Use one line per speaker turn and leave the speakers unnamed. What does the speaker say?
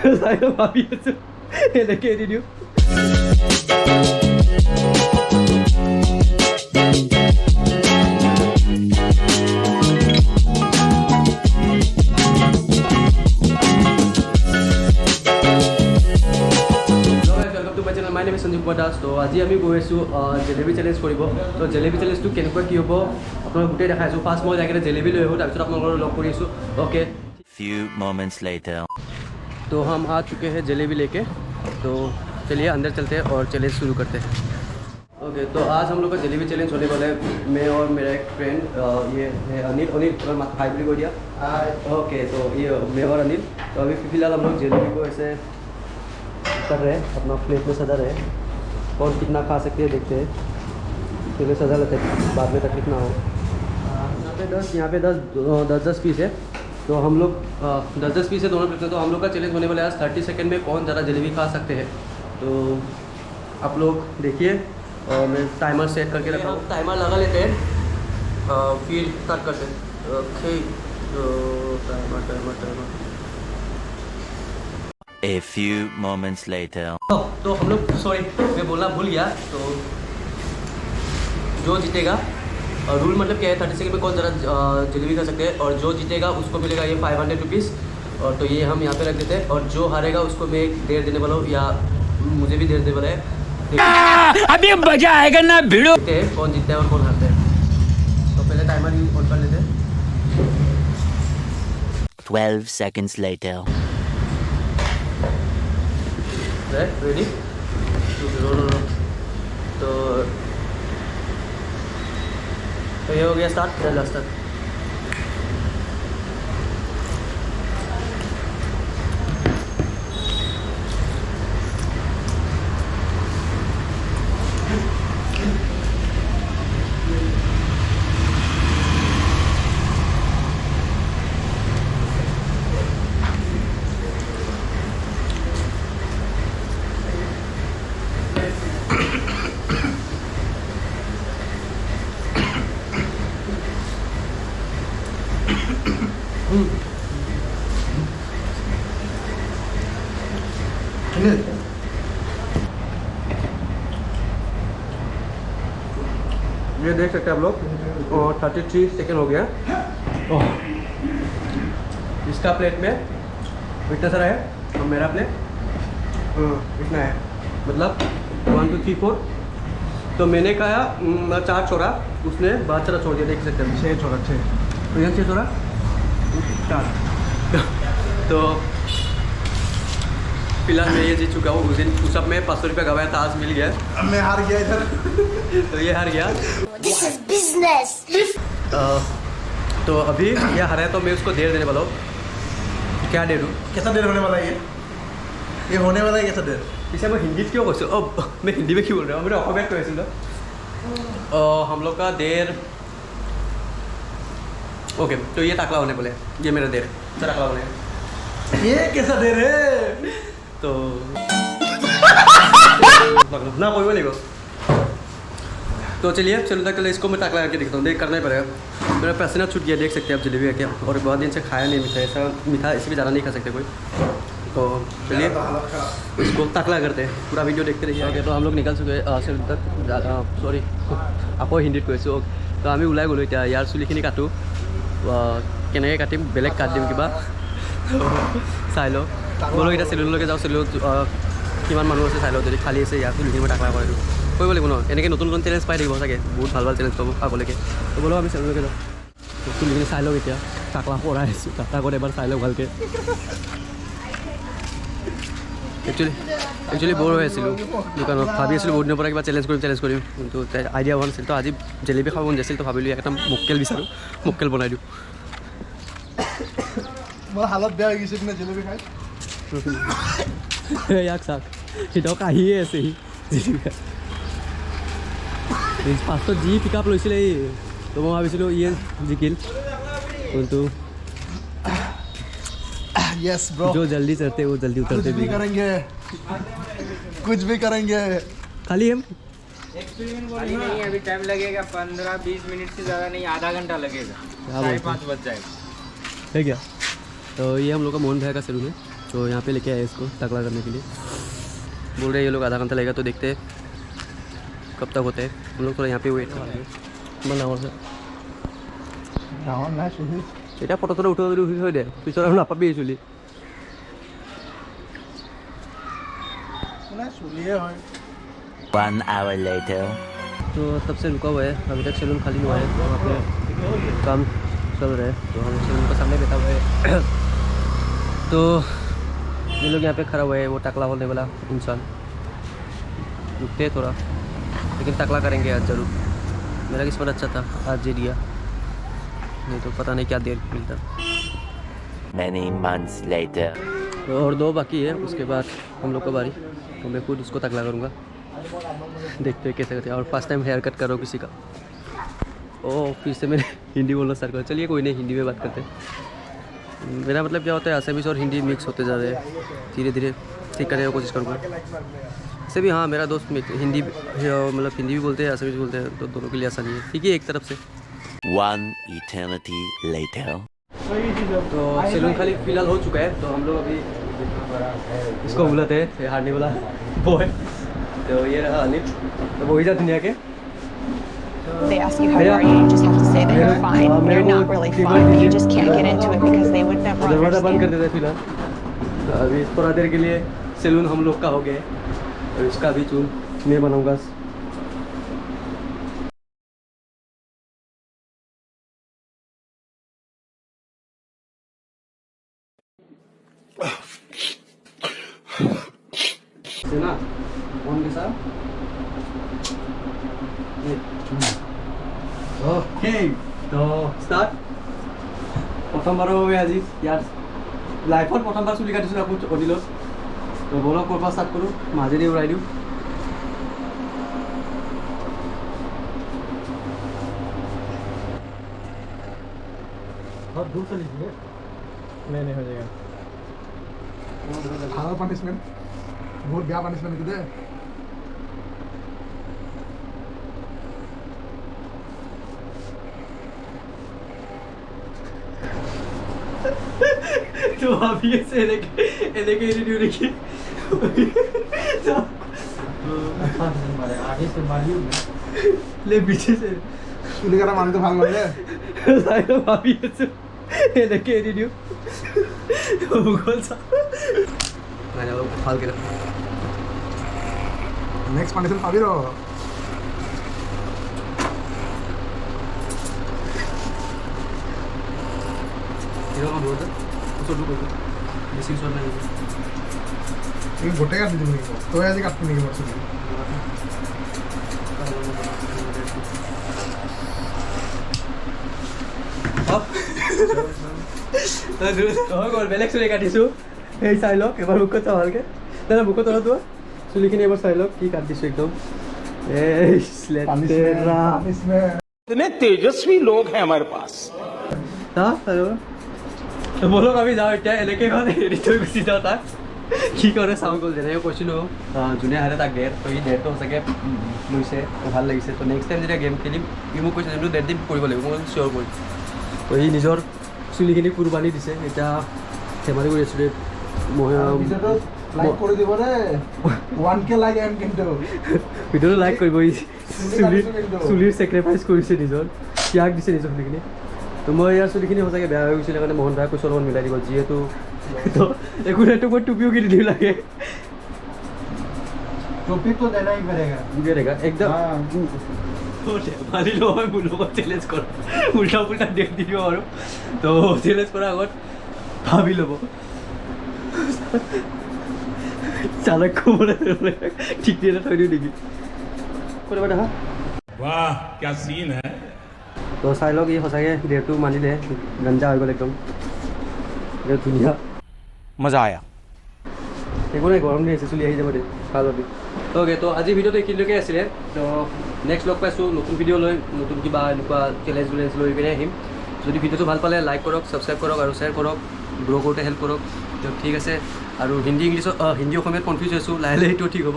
Side भाभी ये लेके video my name is Sandeep Kumar Das. तो आज আমি গৈ আছোঁ জেলেবি চেলেঞ্জ কৰিব। তো জেলেবি চেলেঞ্জটো কেনেকুৱা কি হ'ব আপোনাক গোটেই দেখাই আছোঁ। ফাৰ্ষ্ট মই যাই জেলেবি লৈ আহোঁ, তাৰপিছত আপোনালোকৰ লগ কৰি আছোঁ। ओके
few moments later
तो हम आ चुके हैं जलेबी लेके। तो चलिए अंदर चलते हैं और चैलेंज शुरू करते हैं। ओके तो आज हम लोग का जलेबी चैलेंज होने वाला है। मैं और मेरा एक फ्रेंड ये है अनिल हाई भी को दिया। ओके तो ये मैं और अनिल। तो अभी फिलहाल हम लोग जलेबी को ऐसे कर रहे हैं, अपना प्लेट में सजा रहे हैं। कौन कितना खा सकते हैं देखते हैं। पहले सजा लेते हैं, बाद में तकलीफ ना हो। यहाँ पे 10 पीस है। तो हम लोग 10 पीस है दोनों प्लेट में। तो हम लोग का चैलेंज होने वाला है आज 30 सेकंड में कौन ज़्यादा जलेबी खा सकते हैं। तो आप लोग देखिए और मैं टाइमर सेट करके रखा हूँ। टाइमर लगा लेते हैं फिर स्टार्ट करते हैं। ओके तो timer
a few moments later
तो हम लोग सॉरी मैं बोलना भूल गया। तो जो जीतेगा और रूल मतलब क्या है 30 सेकंड में कौन ज़रा जलेबी खा सकते हैं और जो जीतेगा उसको मिलेगा ये 500 रुपीज़। और तो ये हम यहाँ पे रख देते हैं और जो हारेगा उसको मैं एक डेढ़ देने वाला हूँ या मुझे भी डेढ़ देने वाला है।
अभी मजा आएगा ना भिड़ो।
कौन जीतता है और कौन हारता है। तो पहले टाइमर ऑन कर लेते हैं।
12 seconds later
रेडी तो ये हो गया स्टार्ट। चल स्टार्ट। ये देख सकते हैं आप लोग और 33 सेकेंड हो गया। इसका प्लेट में इतना सारा है और मेरा प्लेट इतना है, मतलब 1 2 3 4। तो मैंने कहा 4 छोड़ा, उसने 12 सारा छोड़ दिया। देख सकते हैं 6 छोड़ा 6। तो यहाँ 6 छोड़ा 4। तो फिलहाल मैं ये जीत चुका हूँ। उस दिन सब में 500 रुपया गवाया था, आज मिल गया।
मैं हार गया इधर।
तो ये हार गया।
This is business.
तो अभी ये हारा है तो मैं उसको देर देने वाला हूँ। क्या देर दूँ?
कैसा देर होने वाला है ये होने वाला है कैसा देर?
इसे मैं हिंदी क्यों कहूँ? अब मैं हिंदी में क्यों बोल रहा हूँ? मेरे ऑफर कहूँ ना। हम लोग का देर ओके। तो ये ताकला होने बोले, ये मेरा देर सर ताकला होने।
ये कैसा देर है?
तो ना कोई बोलेगा। तो चलिए चलो तक इसको मैं टाकला करके दिखता हूँ। देख करना ही पड़ेगा। मेरा पसीना छूट गया, देख सकते हैं आप जलेबी है क्या। और बहुत दिन से खाया नहीं मीठा, ऐसा मीठा इसे भी ज़्यादा नहीं खा सकते कोई। तो चलिए इसको ताकला करते हैं, पूरा वीडियो देखते रहिए। आगे तो हम लोग निकल चुके सॉरी আকৌ হিন্দীত কৈছোঁ। তো আমি ওলাই গ'লোঁ এতিয়া। ইয়াৰ চুলিখিনি কাটোঁ, কেনেকৈ কাটিম বেলেগ কাট দিম কিবা চাই লওঁ। বোলো এতিয়া চেলুনলৈকে যাওঁ, চেলুনত কিমান মানুহ আছে চাই লওঁ। যদি খালী আছে ইয়াৰ চুলিখিনি মই টাকলা কৰি দিওঁ। কৰিব লাগিব ন, এনেকৈ নতুন নতুন চেলেঞ্জ পাই থাকিব চাগে, বহুত ভাল ভাল চেলেঞ্জ পাব আগলৈকে। তো বোলো আমি চেলুনলৈকে যাওঁ, চুলিখিনি চাই লওঁ। এতিয়া টাকলা কৰাই আছোঁ, টাকলা কৰি এবাৰ চাই লওঁ ভালকৈ। একচুৱেলি বৰ হৈ আছিলোঁ দোকানত, ভাবি আছিলোঁ বহুত দিনৰ পৰা কিবা চেলেঞ্জ কৰিম কিন্তু আইডিয়া হোৱা নাছিল। তো আজি জেলেবী খাব মন যাইছিল, তো ভাবিলোঁ এটা মক্কেল বিচাৰোঁ, মক্কেল বনাই দিওঁ।
মোৰ হালত বেয়া হৈ গৈছে কিন্তু জেলেবী খাই।
ইয়াক চাওক, সিহঁতক আহিয়ে আছে ফাৰ্ষ্টত যি পিক আপ লৈছিলে এই। তো মই ভাবিছিলোঁ ইয়ে জিকিল, কিন্তু
यस ब्रो,
जो जल्दी चढ़ते वो जल्दी उतरते
कुछ भी करेंगे, कुछ भी करेंगे।
खाली हम
अभी नहीं, अभी टाइम लगेगा 15-20 मिनट से ज़्यादा नहीं, आधा घंटा लगेगा। 5:30 बज जाएगा
है क्या। तो ये हम लोग का मोहन भाई का सैलून है। तो यहाँ पे लेके आए इसको टकला करने के लिए। बोल रहे हैं ये लोग आधा घंटा लगेगा, तो देखते हैं कब तक होते हैं। हम लोग थोड़ा यहाँ पे वेट करेंगे। बनाओ सर এটা ফটো উঠে যদি উঠি থৈ দে, পিছত আৰু নাপাবি এই চুলি।
চুলিয়ে হয়।
1 hour later.
तो तब से रुका हुआ है, अभी तक सैलून खाली नहीं हुआ है, वहाँ पे काम चल रहा है। तो हम सैलून के सामने बैठा हुआ है। तो ये लोग यहाँ पे खड़ा हुआ है, वो टकला होने वाला इंसान। रुकते हैं थोड़ा, लेकिन टकला करेंगे आज ज़रूर। मेरा किस्मत अच्छा था, आज दे दिया, नहीं तो पता नहीं क्या देर मिलता।
Many months later.
और 2 बाकी है, उसके बाद हम लोग का बारी। तो मैं खुद उसको टकला करूँगा, देखते हैं कैसे करते हैं। और फर्स्ट टाइम हेयर कट कर रहा हूँ किसी का। ओह फिर से मैंने हिंदी बोलना स्टार्ट कर। चलिए कोई नहीं, हिंदी में बात करते हैं। मेरा मतलब क्या होता है, असमीज़ और हिंदी मिक्स होते जा रहे हैं, धीरे धीरे ठीक करने की कोशिश करूँगा। से भी हाँ, मेरा दोस्त हिंदी मतलब हिंदी भी बोलते हैं, असमीज़ भी बोलते हैं, तो दोनों के लिए आसानी है। ठीक है, एक तरफ से।
1 eternity later.
तो सैलून खाली फिलहाल हो चुका है। तो हम लोग अभी इसको बुलाते हैं, हारने वाला वो है। तो ये रहा अनिल, तो वही जा दुनिया के।
They ask you how you are, you just have to say that you're fine. You're not really fine, but you just can't get into it because they would never
दरवाज़ा बंद कर
understand.
देते फिलहाल। तो अभी थोड़ा देर के लिए सैलून हम लोग का हो गया है, और इसका भी चूल मैं बनाऊँगा। ना ऑन के साथ ओके, तो स्टार्ट। प्रथमबार হবে আজি ইয়াৰ লাইফত প্ৰথমবাৰ চুলি কাটিছোঁ আকৌ অডিলত। তো বলক ক'ৰ পৰা ষ্টাৰ্ট কৰোঁ, মাজেদি উৰাই দিওঁ।
बहुत दूर से लीजिए। नहीं हो जाएगा। हार्ड पनिशमेंट, बहुत बड़ा पनिशमेंट दे।
तो अभी ऐसे लेके रिव्यू देखिए।
आगे से मारियो
ले पीछे से
चुली काटा मानते भाग लगे।
साइड भाभी ऐसे लेके रिव्यू कौन सा ना जाओ फाल के।
नेक्स्ट पनिशमेंट पाबी रो।
이런 거 뭐든 또 누구 이거 미싱 소리 나는
ये गोटे काट दीजिए मुझे तो ऐसे काट नहीं कर सकते।
বেলেগ চুলি কাটিছোঁ, সেই চাই লওক এবাৰ মুখত চাওঁ ভালকৈ। দাদা মুখত তলত তোৰ চুলিখিনি এবাৰ চাই লওক, কি কাট দিছোঁ একদম।
इतने तेजस्वी लोग हैं हमारे पास।
বলক আমি যাওঁ এতিয়া, এনেকৈ মানে হেৰি থৈ গুচি যাওঁ তাক। কি কৰে চাওঁ গ'ল, যেনেকৈ কৈছিলোঁ যোনে হাৰে তাক ডেৰ। তো সি ডেৰটো সঁচাকৈ লৈছে, ভাল লাগিছে। তো নেক্সট টাইম যেতিয়া গেম খেলিম, সি মোক কৈছে যোনটো ডেৰ দিন কৰিব লাগিব, মই চিয়'ৰ কৰিম। তো সি নিজৰ চুলিখিনি কুৰবানি দিছে। এতিয়া ধেমালি কৰি আছোঁ মই
লাইক করে দিব রে 1k লাইক এম কিন্তু
ভিডিঅ'টো লাইক কৰিব। চুলিৰ চেক্ৰিফাইচ কৰিছে নিজৰ, ত্যাগ দিছে নিজৰ চুলিখিনি। তো মই ইয়াৰ চুলিখিনি সঁচাকৈ বেয়া হৈ গৈছিলে কাৰণে মোহন ভাই কৈছোঁ অলপমান মিলাই দিব, যিহেতু একো নাই। তো মই টুপিও কিনি দিব লাগে।
टोपी तो देना ही पड़ेगा।
একদম ধেমালি নহয়, মোৰ লগত চেলেঞ্জ কৰা, উল্টা পুল্টা দেখ দি দিব আৰু। তো চেলেঞ্জ কৰাৰ আগত ভাবি ল'ব। চাণক্য বোলে ঠিক দিয়ে থৈ দিওঁ নেকি কৰিব দেখা।
वाह क्या सीन है।
তো চাই লওক, ই সঁচাকৈ ডেৰটো মানিলে, গঞ্জা হৈ গ'ল একদম ধুনীয়া।
मजा आया।
একো নাই, গৰম দি আছে, চুলি আহি যাব দে, ভাল হ'ব। অ'কে, তো আজি ভিডিঅ'টো এইখিনিলৈকে আছিলে। তো নেক্সট লগ পাইছোঁ নতুন ভিডিঅ' লৈ, নতুন কিবা এনেকুৱা চেলেঞ্জ লৈ পিনে আহিম। যদি ভিডিঅ'টো ভাল পালে লাইক কৰক, ছাবস্ক্ৰাইব কৰক আৰু শ্বেয়াৰ কৰক, গ্ৰ' কৰোঁতে হেল্প কৰক। তো ঠিক আছে। আৰু হিন্দী ইংলিছত হিন্দী অসমীয়াত কনফিউজ হৈছোঁ, লাহে লাহে এইটো ঠিক হ'ব।